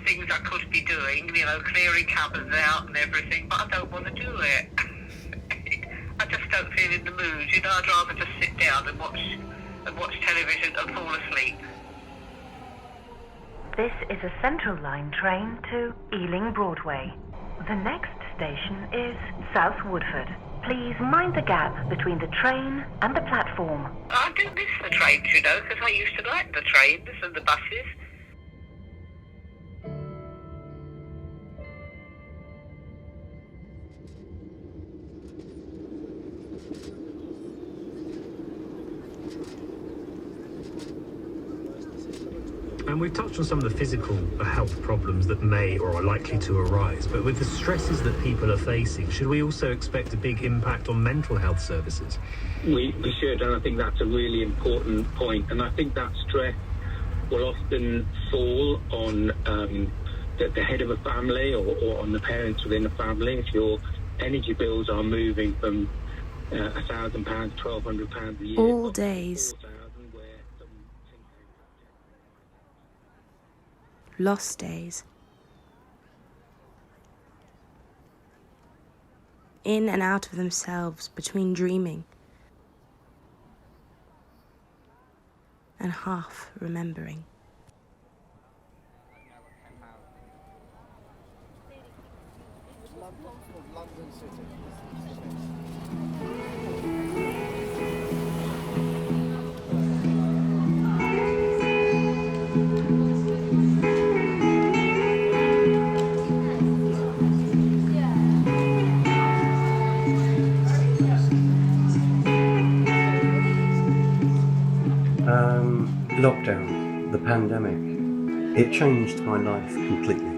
things I could be doing, clearing cabins out and everything, but I don't want to do it. I just don't feel in the mood, I'd rather just sit down and watch television and fall asleep. This is a Central Line train to Ealing Broadway. The next station is South Woodford. Please mind the gap between the train and the platform. I do miss the trains, because I used to like the trains and the buses. And we've touched on some of the physical health problems that may or are likely to arise, but with the stresses that people are facing, should we also expect a big impact on mental health services? We should, and I think that's a really important point. And I think that stress will often fall on the head of a family or on the parents within a family. If your energy bills are moving from £1,000, £1,200 a year, all days, lost days, in and out of themselves between dreaming and half remembering. Lockdown, the pandemic, it changed my life completely.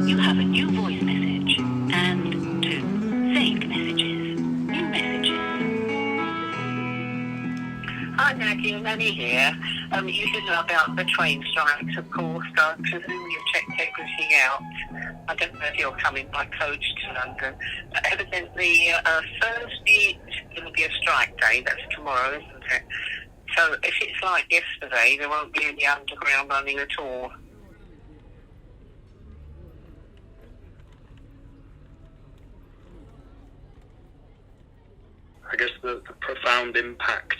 You have a new voice message and 2 fake messages. New messages. Hi, Maggie, Nanny here. You should know about the train strikes, of course. I presume you've checked everything out. I don't know if you're coming by coach to London. But evidently, Thursday is going to be a strike day. That's tomorrow, isn't it? So if it's like yesterday, there won't be any underground running at all. I guess the profound impact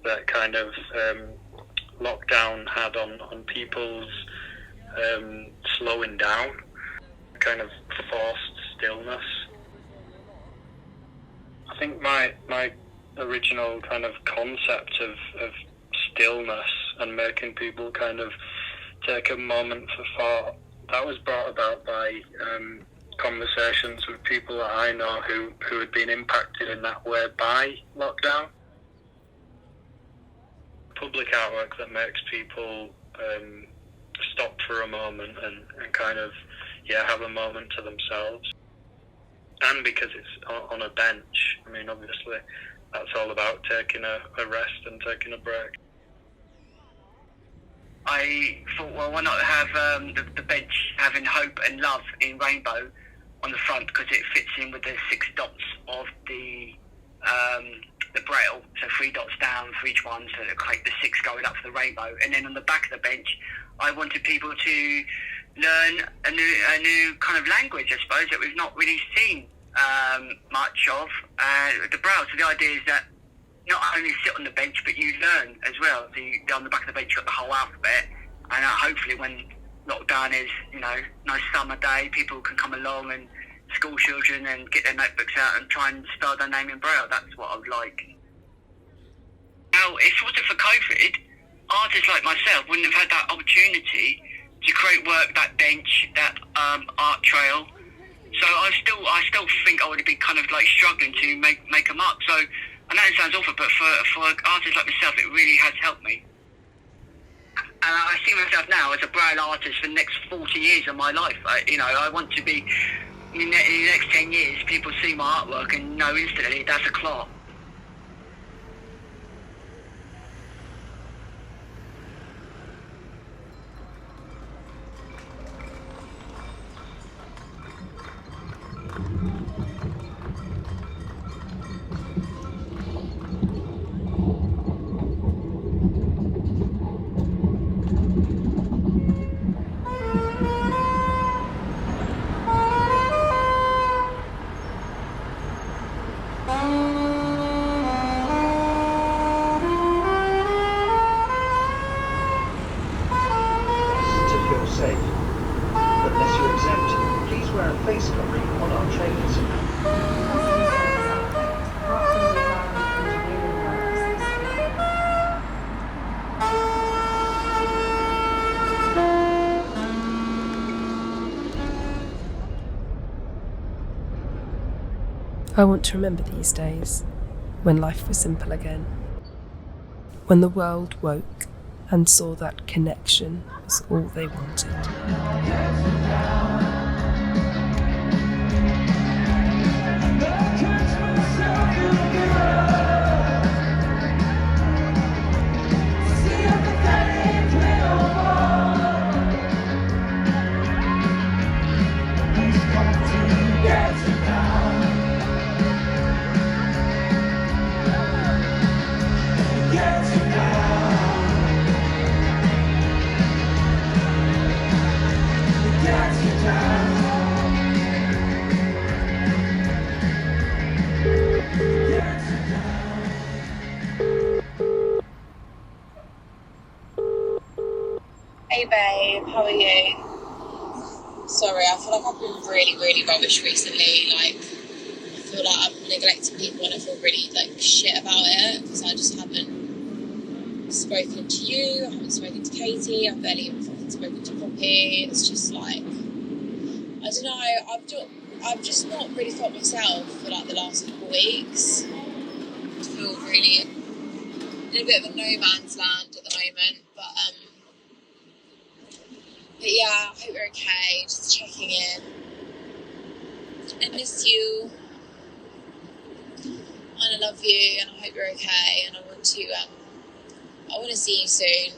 that kind of lockdown had on people's slowing down, kind of forced stillness. I think my original kind of concept of stillness and making people kind of take a moment for thought, that was brought about by conversations with people that I know who had been impacted in that way by lockdown. Public artwork that makes people stop for a moment and kind of, have a moment to themselves. And because it's on a bench, I mean, obviously, that's all about taking a rest and taking a break. I thought, well, why not have the bench having hope and love in rainbow on the front, because it fits in with the 6 dots of the braille, so 3 dots down for each one, so it'll create the 6 going up for the rainbow. And then on the back of the bench, I wanted people to learn a new kind of language, I suppose, that we've not really seen much of, the braille. So the idea is that not only sit on the bench, but you learn as well. So on the back of the bench, you've got the whole alphabet, and hopefully when lockdown is, nice summer day, people can come along, and school children, and get their notebooks out and try and spell their name in braille. That's what I would like. Now, if it wasn't for COVID, artists like myself wouldn't have had that opportunity to create work, that bench, that art trail. So I still think I would have been kind of like struggling to make them up. So I know it sounds awful, but for artists like myself, it really has helped me. And I see myself now as a braille artist for the next 40 years of my life. I want to be, in the next 10 years, people see my artwork and know instantly that's a clock. transparent face covering on our trains. I want to remember these days, when life was simple again, when the world woke and saw that connection was all they wanted. Hey babe, how are you? Sorry, I feel like I've been really rubbish recently. Like, I feel like I've neglected people and I feel really shit about it because I just haven't spoken to you, I haven't spoken to Katie, I've barely even fucking spoken to Poppy. It's just like, I don't know, I've just not really felt myself for the last couple of weeks. I feel really in a bit of a no man's land at the moment, but yeah, I hope you're okay, just checking in. I miss you, and I love you, and I hope you're okay, and I want to see you soon.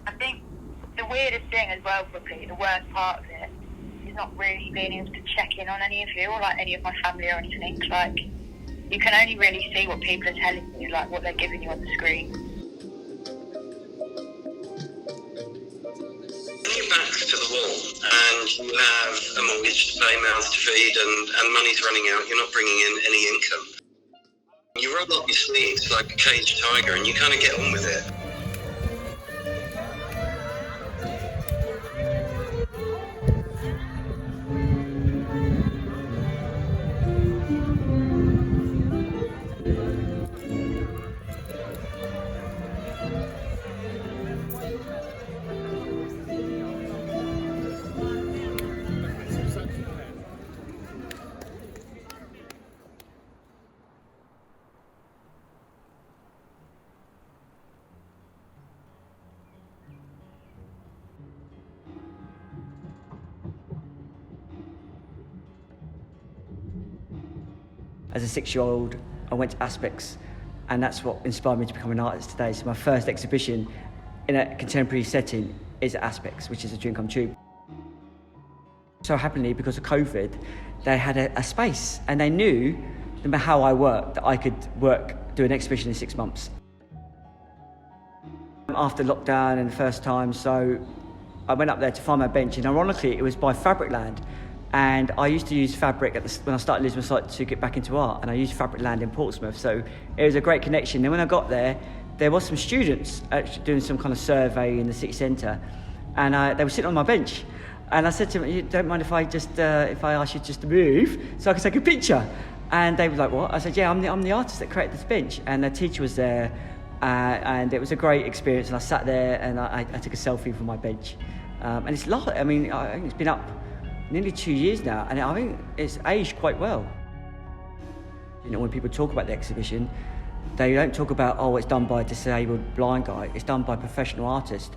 I think the weirdest thing as well, probably, the worst part of it, is not really being able to check in on any of you, or any of my family or anything. You can only really see what people are telling you, what they're giving you on the screen. Your back's to the wall and you have a mortgage to pay, mouths to feed, and money's running out, you're not bringing in any income. You roll up your sleeves like a caged tiger and you kind of get on with it. As a 6-year-old, I went to Aspects, and that's what inspired me to become an artist today. So my first exhibition in a contemporary setting is at Aspects, which is a dream come true. So happily, because of COVID, they had a space, and they knew, no matter how I worked, that I could do an exhibition in 6 months. After lockdown and the first time, so I went up there to find my bench, and ironically, it was by Fabricland. And I used to use fabric when I started losing my sight to get back into art, and I used Fabricland in Portsmouth, so it was a great connection. And when I got there was some students actually doing some kind of survey in the city centre, and they were sitting on my bench. And I said to them, "You don't mind if I ask you just to move so I can take a picture?" And they were like, "What?" I said, "Yeah, I'm the artist that created this bench." And the teacher was there, and it was a great experience. And I sat there and I took a selfie from my bench. And it's I think it's been up nearly 2 years now, and I think it's aged quite well. You know, when people talk about the exhibition, they don't talk about, oh, it's done by a disabled blind guy. It's done by a professional artist.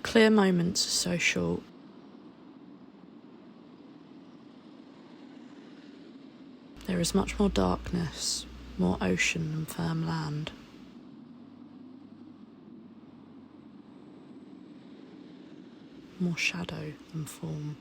Clear moments are so short. There is much more darkness, more ocean than firm land. More shadow than form.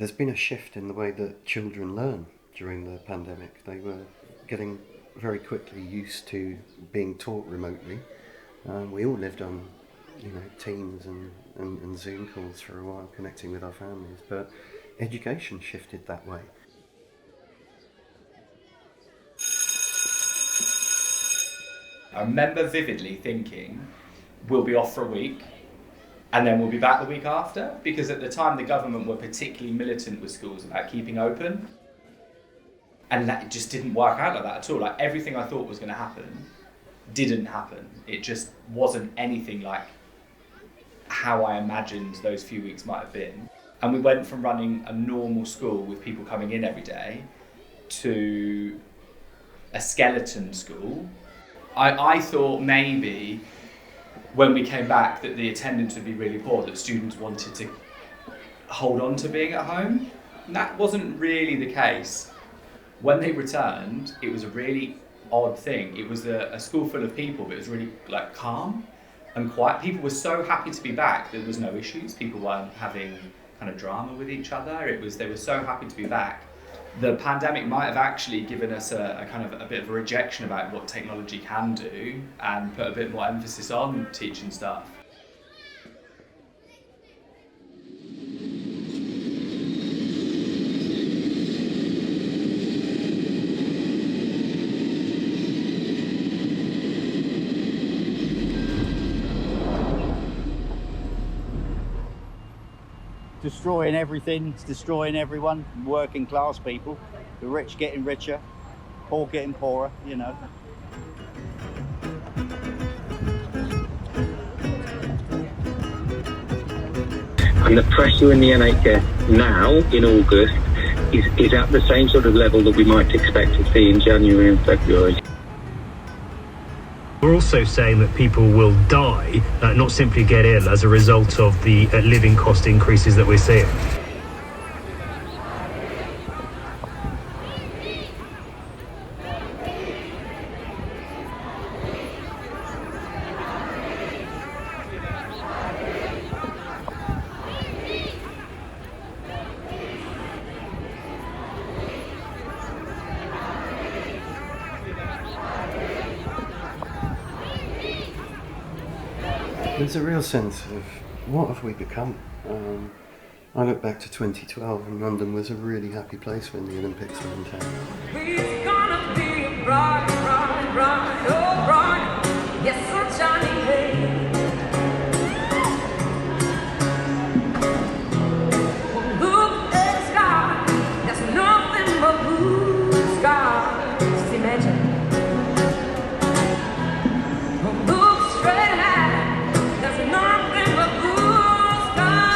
there's been a shift in the way that children learn during the pandemic. They were getting very quickly used to being taught remotely. We all lived on, Teams and Zoom calls for a while, connecting with our families, but education shifted that way. I remember vividly thinking, we'll be off for a week, and then we'll be back the week after, because at the time the government were particularly militant with schools about keeping open. And that just didn't work out like that at all. Like, everything I thought was going to happen didn't happen. It just wasn't anything like how I imagined those few weeks might have been. And we went from running a normal school with people coming in every day to a skeleton school. I thought maybe when we came back that the attendance would be really poor, that students wanted to hold on to being at home. And that wasn't really the case. When they returned, it was a really odd thing. It was a school full of people, but it was really calm and quiet. People were so happy to be back. There was no issues. People weren't having kind of drama with each other. They were so happy to be back. The pandemic might have actually given us a bit of a rejection about what technology can do and put a bit more emphasis on teaching stuff. Destroying everything, it's destroying everyone, working class people, the rich getting richer, poor getting poorer, And the pressure in the NHS now, in August, is at the same sort of level that we might expect to see in January and February. We're also saying that people will die, not simply get ill, as a result of the living cost increases that we're seeing. There's a real sense of what have we become. I look back to 2012 and London was a really happy place when the Olympics were in town. It's gonna be a bright, bright, bright, oh bright, yes, sunshiny day. Look at the sky, there's nothing but blue skies. Just imagine. Look straight ahead, there's nothing but blue skies.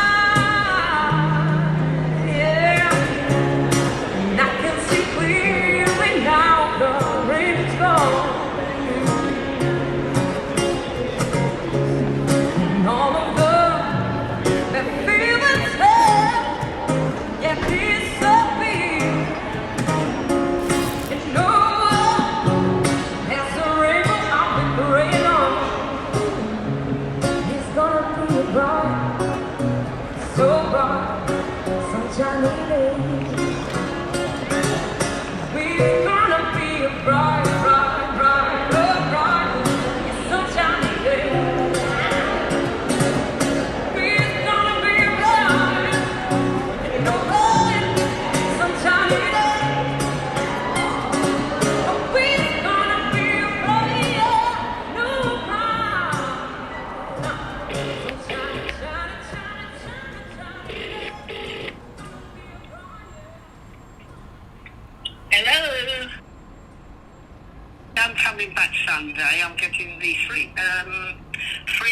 Yeah, and I can see clearly now the rain is gone. And all of that feelings have yet disappeared. And no, as the rainbow I've been praying on, it's gonna be a bright, so bright, sunshiny day. It's gonna be a bright, bright, bright, oh bright, yes, sunshiny day. It's gonna be a bright, oh bright, sunshiny day. Oh, it's gonna be a bright, no bright, sunshiny, shiny, shiny, shiny, shiny. Hello. I'm coming back Sunday. I'm getting the 3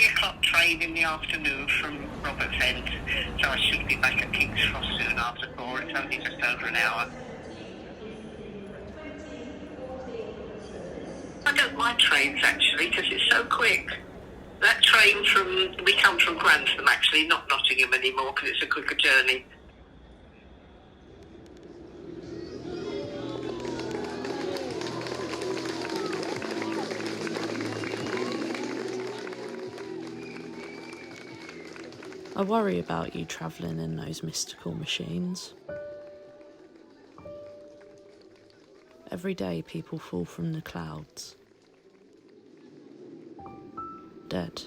o'clock train in the afternoon from Roberts End, so I should be back at King's Cross soon after 4. It's only just over an hour. I don't mind trains actually because it's so quick. That train we come from Grantham actually, not Nottingham anymore because it's a quicker journey. I worry about you travelling in those mystical machines. Every day people fall from the clouds. Dead.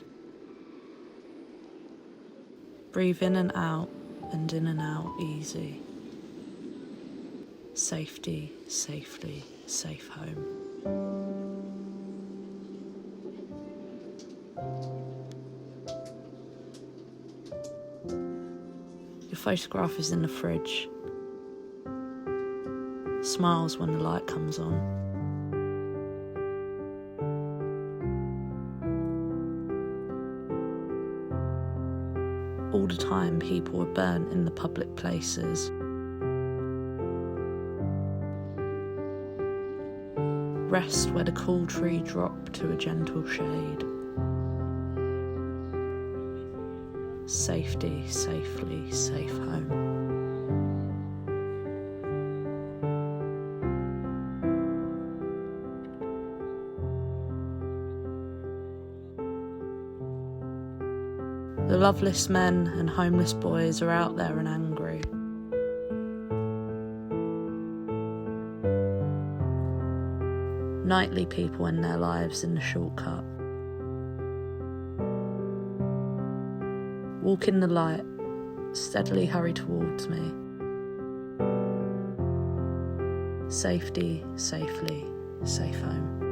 Breathe in and out, and in and out easy. Safety, safely, safe home. Your photograph is in the fridge. Smiles when the light comes on. All the time people were burnt in the public places. Rest where the cool tree dropped to a gentle shade. Safety, safely, safe home. The loveless men and homeless boys are out there and angry. Nightly people end their lives in the shortcut. Walk in the light, steadily hurry towards me. Safety, safely, safe home.